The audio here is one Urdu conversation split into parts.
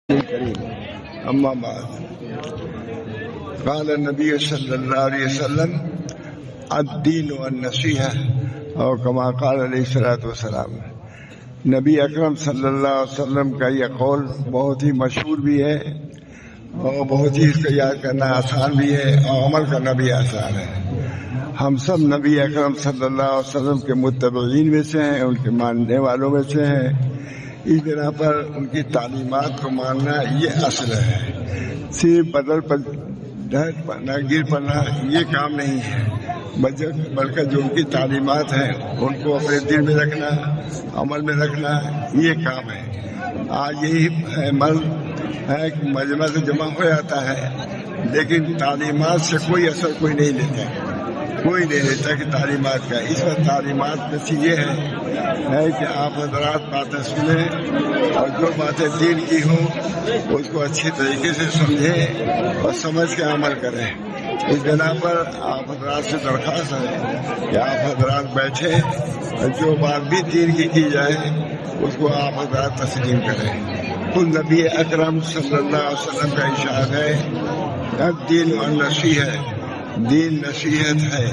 الكريم أما بعد قال النبي صلى الله عليه وسلم الدين والنصيحة اور كما قال علیہ الصلوۃ والسلام. نبی اکرم صلی اللہ علیہ وسلم کا یہ قول بہت ہی مشہور بھی ہے اور بہت ہی اس کو یاد کرنا آسان بھی ہے اور عمل کرنا بھی آسان ہے. ہم سب نبی اکرم صلی اللہ علیہ وسلم کے متبعین میں سے ہیں، ان کے ماننے والوں میں سے ہیں. اس بنا پر ان کی تعلیمات کو ماننا یہ اصل ہے. صرف بدل پر پڑھنا گر پڑنا یہ کام نہیں ہے، بلکہ جو ان کی تعلیمات ہیں ان کو اپنے دل میں رکھنا، عمل میں رکھنا یہ کام ہے. آج یہی مرض ہے کہ مجمع سے جمع ہو جاتا ہے لیکن تعلیمات سے کوئی اثر کوئی نہیں لیتا کہ تعلیمات کا. اس میں تعلیمات میں سے یہ ہے کہ آپ حضرات باتیں سنیں اور جو باتیں دین کی ہوں اس کو اچھی طریقے سے سمجھیں اور سمجھ کے عمل کریں. اس بنا پر آپ حضرات سے درخواست ہے کہ آپ حضرات بیٹھیں اور جو بات بھی دین کی جائے اس کو آپ حضرات تسلیم کریں. خود نبی اکرم صلی اللہ علیہ وسلم کا ارشاد ہے الدین والنصیحہ، دین نصیحت ہے.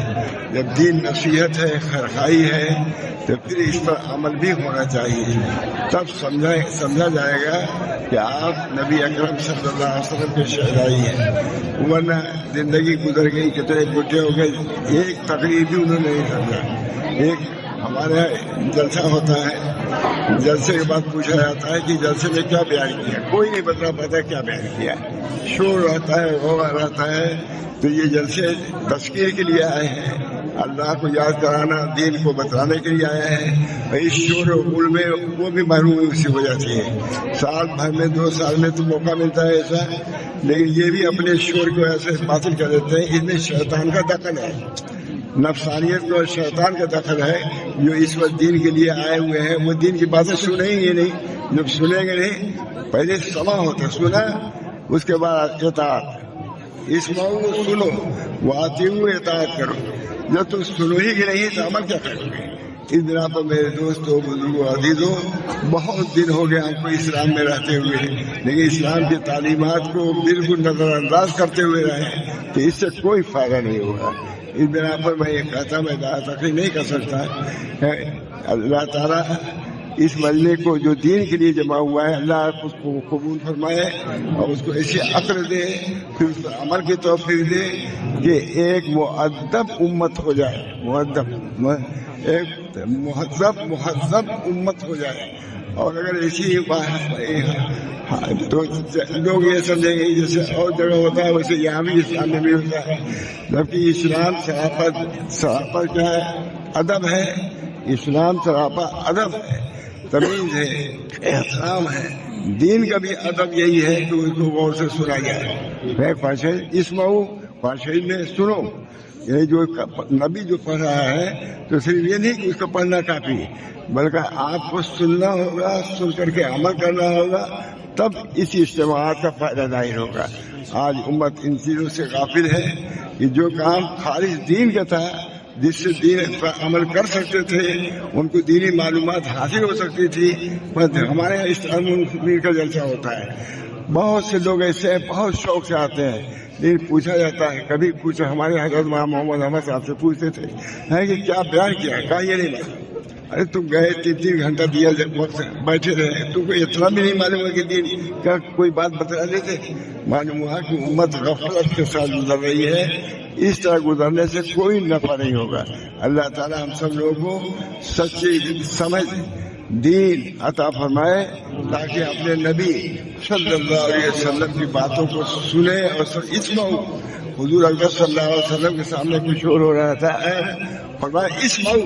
جب دین نصیحت ہے، خیرخواہی ہے، تو پھر اس پر عمل بھی ہونا چاہیے. تب سمجھا جائے گا کہ آپ نبی اکرم صلی اللہ علیہ وسلم کے شہدائی ہیں. ورنہ زندگی گزر گئی، کتنے بڈھے ہو گئے، ایک تقریر بھی انہوں نے نہیں سمجھا. ایک ہمارے جلسہ ہوتا ہے، جلسے کے بعد پوچھا جاتا ہے کہ جلسے میں کیا بیان کیا، کوئی نہیں بتا پاتا کیا بیان کیا. شور رہتا ہے، غور رہتا ہے. تو یہ جلسے تذکیر کے لیے آئے ہیں، اللہ کو یاد کرانا، دین کو بتانے کے لیے آئے ہیں. اس شور و غل میں وہ بھی محروم سی ہو جاتی ہے. سال بھر میں 2 سال میں تو موقع ملتا ہے ایسا، لیکن یہ بھی اپنے شور کو ایسے باطل کر دیتے ہیں. اس میں شیطان کا دخل ہے، نفسانیت کو شیطان کا دخل ہے. جو اس وقت دین کے لیے آئے ہوئے ہیں وہ دین کی باتیں سنیں گے نہیں. جب سنیں گے نہیں، پہلے سما ہوتا سنا، اس کے بعد اطاعت. اسمعوا سنو واطیعوا اطاعت کرو. جب تم سنو ہی کہ نہیں تو عمل کیا کرو گے؟ اس بنا پر میرے دوستوں، بزرگوں، عزیزوں، بہت دن ہو گئے ہم کو اسلام میں رہتے ہوئے، لیکن اسلام کی تعلیمات کو بالکل نظر انداز کرتے ہوئے رہے تو اس سے کوئی فائدہ نہیں ہوگا. اس بنا پر میں یہ کہتا، میں تقریر نہیں کر سکتا. اللہ تعالیٰ اس مجلے کو جو دین کے لیے جمع ہوا ہے، اللہ اس کو قبول فرمائے اور اس کو ایسی عقل دے، پھر اس پر عمل کی توفیق دے کہ ایک مؤدب امت ہو جائے، ایک مہذب امت ہو جائے. اور اگر ایسی تو لوگ یہ سمجھیں گے جیسے اور جگہ ہوتا ہے ویسے یہاں بھی اسلام میں بھی ہوتا ہے. جبکہ اسلام سراپا کیا ہے؟ ادب ہے. اسلام سراپا ادب ہے، تمیز ہے، احترام ہے. دین کا بھی ادب یہی ہے کہ اس کو غور سے سنا جائے. اسمعوا فاشعین میں سنو. یہ جو نبی جو پڑھ رہا ہے تو صرف یہ نہیں کہ اس کو پڑھنا کافی، بلکہ آپ کو سننا ہوگا، سن کر کے عمل کرنا ہوگا، تب اس اجتماعات کا فائدہ ظاہر ہوگا. آج امت ان چیزوں سے غافل ہے کہ جو کام خالص دین کا تھا، جس سے دین پر عمل کر سکتے تھے، ان کو دینی معلومات حاصل ہو سکتی تھی. ہمارے یہاں اسلام کا جلسہ ہوتا ہے، بہت سے لوگ ایسے بہت شوق سے آتے ہیں، لیکن پوچھا جاتا ہے، کبھی پوچھا ہمارے حضرت محمد احمد صاحب سے پوچھتے تھے کہ کیا بیان کیا، کہا یہ نہیں معلوم. ارے تم گئے 3 گھنٹہ دیا وقت بیٹھے رہے، تم کو اتنا بھی نہیں معلوم ہے کہ دین کا کوئی بات بتا دیتے. معلوم ہوا کہ امت غفلت کے ساتھ گزر رہی ہے. اس طرح گزرنے سے کوئی نفع نہیں ہوگا. اللہ تعالی ہم سب لوگوں کو سچی سمجھ دین عطا فرمائے تاکہ اپنے نبی صلی اللہ علیہ وسلم کی باتوں کو سنیں. اور اسمعوا، حضور اکرم صلی اللہ علیہ وسلم کے سامنے کچھ شور ہو رہا تھا، فرمایا اسمعوا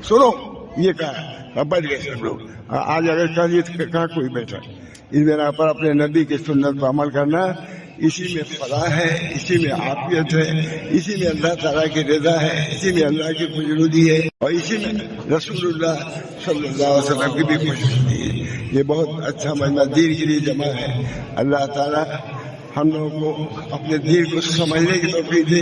سنو، یہ کہا، بیٹھ گئے سب لوگ. آج اگر کہا کوئی بیٹھا. اس بنا پر اپنے نبی کی سنت پر عمل کرنا، اسی میں فلاح ہے، اسی میں عافیت ہے، اسی میں اللہ تعالیٰ کی رضا ہے، اسی میں اللہ کی خوشنودی ہے، اور اسی میں رسول اللہ صلی اللہ علیہ وسلم کی بھی خوشنودی ہے. یہ بہت اچھا مجمع دین کے لیے جمع ہے. اللہ تعالیٰ ہم لوگوں کو اپنے دین کو سمجھنے کی توفیق دے،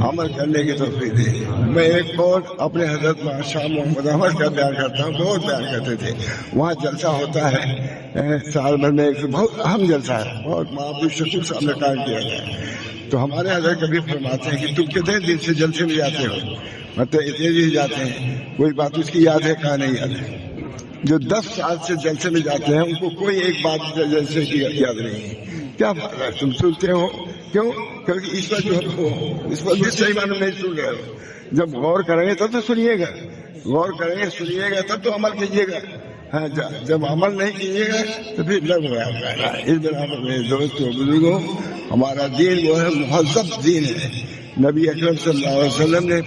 عمل کرنے کی توفیق دے۔ میں ایک اور اپنے حضرت شاہ محمد احمد کا بیان کرتا ہوں، بہت بیان کرتے تھے۔ وہاں جلسہ ہوتا ہے سال بھر میں، ایک بہت اہم جلسہ ہے، بہت معبود شکور صاحب نے قائم کیا ہے۔ تو ہمارے حضرت کبھی فرماتے ہیں کہ تم کتنے دن سے جلسے میں جاتے ہو؟ مطلب اتنے دن جاتے ہیں، کوئی بات اس کی یاد ہے کہاں نہیں یاد ہے؟ جو 10 سال سے جلسے میں جاتے ہیں ان کو کوئی ایک بات جلسے کی یاد نہیں ہے۔ کیا فائدہ ہے؟ تم سنتے ہو کیوں؟ کیونکہ اس وقت جو ہو اس وقت بھی صحیح معنی نہیں سن رہے ہو۔ جب غور کریں گے تب تو سنیے گا، غور کریں گے سنیے گا تب تو عمل کیجیے گا۔ ہاں جب عمل نہیں کیجیے گا تو پھر لگ گیا۔ اس بنا پر میرے دوستوں بزرگوں، ہمارا دین وہ ہے مہذب دین ہے۔ نبی اکرم صلی اللہ علیہ وسلم نے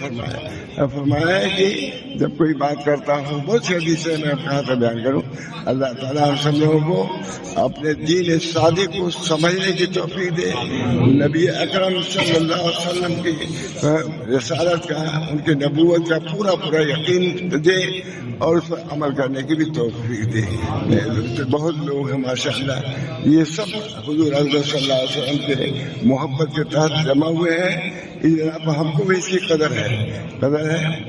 فرمایا ہے کہ جب کوئی بات کرتا ہوں، بہت سی حدیثیں میں کہاں تک بیان کروں، اللہ تعالیٰ ہم سب لوگوں کو اپنے دین صادق کو سمجھنے کی توفیق دے، نبی اکرم صلی اللہ علیہ وسلم کی رسالت کا، ان کی نبوت کا پورا یقین دے اور اس پر عمل کرنے کی بھی توفیق دے۔ بہت لوگ ہیں ماشاءاللہ، یہ سب حضور اکرم صلی اللہ علیہ وسلم کے محبت کے تحت جمع ہوئے ہیں۔ اس بنا پر ہم کو بھی اس کی قدر ہے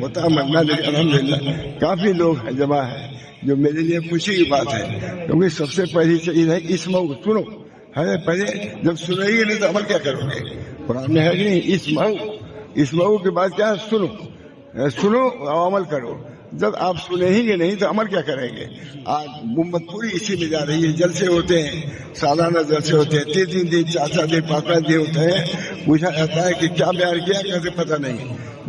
ہوتا ماننا، لیکن الحمدللہ کافی لوگ ہیں جمع ہیں، جو میرے لیے خوشی کی بات ہے، کیونکہ سب سے پہلی چیز ہے اسمعوا، سنو ہے۔ پہلے جب سنو گے نہیں تو عمل کیا کرو گے؟ قرآن میں ہے کہ نہیں، اسمعوا کے بعد کیا؟ سنو اور عمل کرو۔ جب آپ سنیں ہی گے نہیں تو عمل کیا کریں گے؟ آج امت پوری اسی میں جا رہی ہے۔ جلسے ہوتے ہیں، سالانہ جلسے ہوتے ہیں، 3 دن 4 دن 5 دن ہوتے ہیں، پوچھا جاتا ہے کہ کیا بیان کیا، کیسے پتہ نہیں۔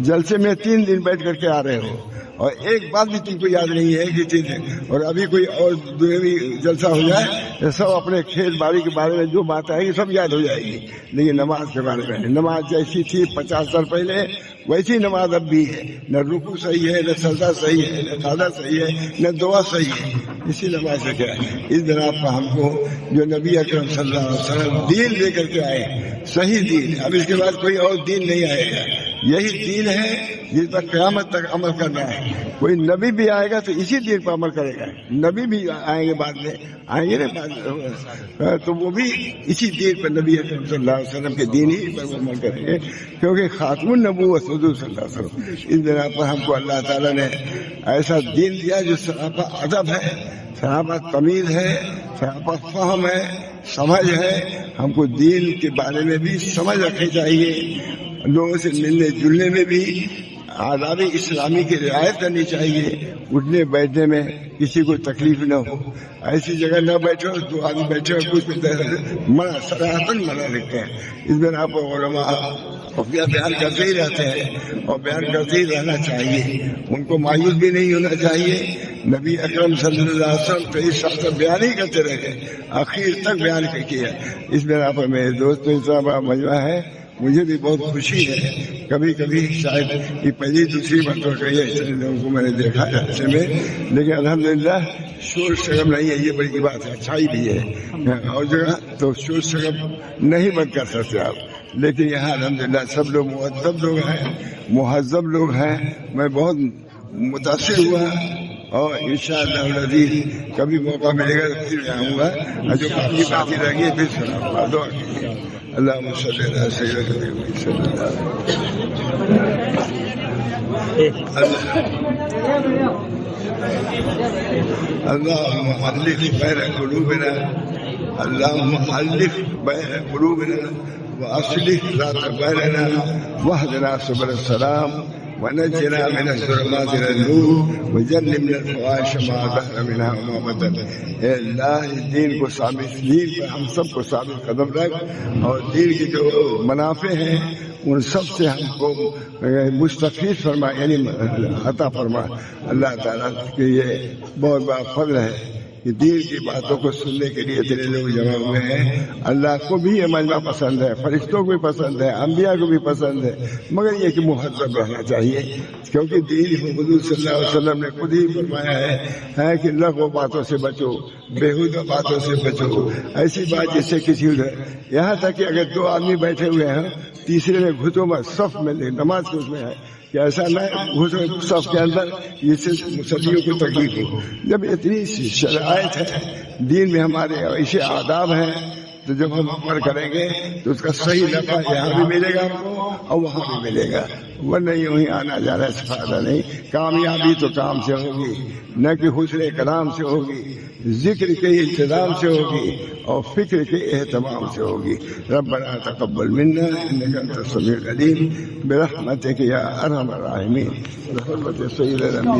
جلسے میں 3 دن بیٹھ کر کے آ رہے ہو اور ایک بات بھی تم کو یاد نہیں ہے کہ 3 دن، اور ابھی کوئی اور دنیاوی جلسہ ہو جائے تو سب اپنے کھیت باڑی کے بارے میں جو بات آئے گی سب یاد ہو جائے گی، لیکن نماز کے بارے میں نماز جیسی تھی 50 سال پہلے ویسی نماز اب بھی ہے۔ نہ رکوع صحیح ہے، نہ سجدہ صحیح ہے، نہ قعدہ صحیح ہے، نہ دعا صحیح ہے۔ اسی نماز سے کیا ہے؟ اس بنا پر ہم کو جو نبی اکرم صلی اللہ علیہ وسلم دین لے کر کے آئے، صحیح دین، اب اس کے بعد کوئی اور دین نہیں آئے گا، یہی دین ہے جس پر قیامت تک عمل کرنا ہے۔ کوئی نبی بھی آئے گا تو اسی دین پر عمل کرے گا، نبی بھی آئیں گے بعد میں، آئیں گے نا بعد میں، تو وہ بھی اسی دین پر، نبی اکرم صلی اللہ علیہ وسلم کے دین ہی پر عمل کریں گے، کیونکہ خاتم النبوت حضور صلی اللہ علیہ وسلم۔ اس بنا پر ہم کو اللہ تعالیٰ نے ایسا دین دیا جو سراپا ادب ہے، سراپا تمیز ہے، سراپا فہم ہے، سمجھ ہے۔ ہم کو دین کے بارے میں بھی سمجھ رکھنی چاہیے، لوگوں سے ملنے جلنے میں بھی آداب اسلامی کی رعایت کرنی چاہیے، اٹھنے بیٹھنے میں کسی کو تکلیف نہ ہو، ایسی جگہ نہ بیٹھو 2 آدمی بیٹھے اور کچھ منع، صراحتاً منع لکھتے ہیں۔ اس میں آپ علماء بیان کرتے ہی رہتے ہیں اور بیان کرتے ہی رہنا چاہیے، ان کو مایوس بھی نہیں ہونا چاہیے۔ نبی اکرم صلی اللہ علیہ وسلم 23 سال تک بیان ہی کرتے رہے، آخر تک بیان کیا۔ اس میں آپ میرے دوست اتنا بڑا مجمع ہے، مجھے بھی بہت خوشی ہے۔ کبھی کبھی شاید یہ پہلی دوسری مرتبہ کہی ہے اتنے لوگوں کو میں نے دیکھا ہے ایسے میں، لیکن الحمدللہ شور شرم نہیں ہے، یہ بڑی بات ہے، اچھائی بھی ہے۔ اور جگہ تو شور شرم نہیں بند کر سکتے آپ، لیکن یہاں الحمدللہ سب لوگ مؤدب لوگ ہیں، مہذب لوگ ہیں۔ میں بہت متاثر ہوا اور انشاءاللہ العزیز کبھی موقع ملے گا پھر آؤں گا، جو باقی باتیں رہ گئی پھر سناؤں گا۔ دعا کیجیے۔ اللہم صلی علی سیدنا محمد صلی اللہ اللہم الف بین قلوبنا، اللہم الف بین قلوبنا واصلح ذات بیننا واہدنا سبل السلام ونجنا من الظلمات الى النور وجنبنا الفواحش ما ظهر منها وما بطن۔ اے اللہ اس دین کو ثابت، دین پر ہم سب کو ثابت قدم رکھ، اور دین کے جو منافع ہیں ان سب سے ہم کو مستفید فرما، یعنی عطا فرما۔ اللہ تعالیٰ کے یہ بہت بڑا فضل ہے کہ دین کی باتوں کو سننے کے لیے اتنے لوگ جمع ہوئے ہیں۔ اللہ کو بھی یہ مجمع پسند ہے، فرشتوں کو بھی پسند ہے، انبیاء کو بھی پسند ہے، مگر یہ کہ مہذب رہنا چاہیے، کیونکہ دین حضور صلی اللہ علیہ وسلم نے خود ہی فرمایا ہے کہ لغو باتوں سے بچو، بےہودہ باتوں سے بچو، ایسی بات جس سے کسی یہاں تک کہ اگر 2 آدمی بیٹھے ہوئے ہیں، تیسرے میں گھٹوں میں صف میں نماز کے اس میں ہے کہ ایسا نہ صف کے اندر جس سے مسلمانوں کو تکلیف ہو۔ جب اتنی شرائط ہے دین میں ہمارے ایسے آداب ہیں تو جب ہم عمل کریں گے تو اس کا صحیح نفع یہاں بھی ملے گا ہم کو اور وہاں بھی ملے گا، ورنہ یوں ہی آنا جانا سے فائدہ نہیں۔ کامیابی تو کام سے ہوگی، نہ کہ حسن کلام سے ہوگی، ذکر کے انتظام سے ہوگی اور فکر کے اہتمام سے ہوگی۔ ربنا تقبل منا انك انت السميع العليم برحمتك يا ارحم الراحمين، بحرمة سيد الانبياء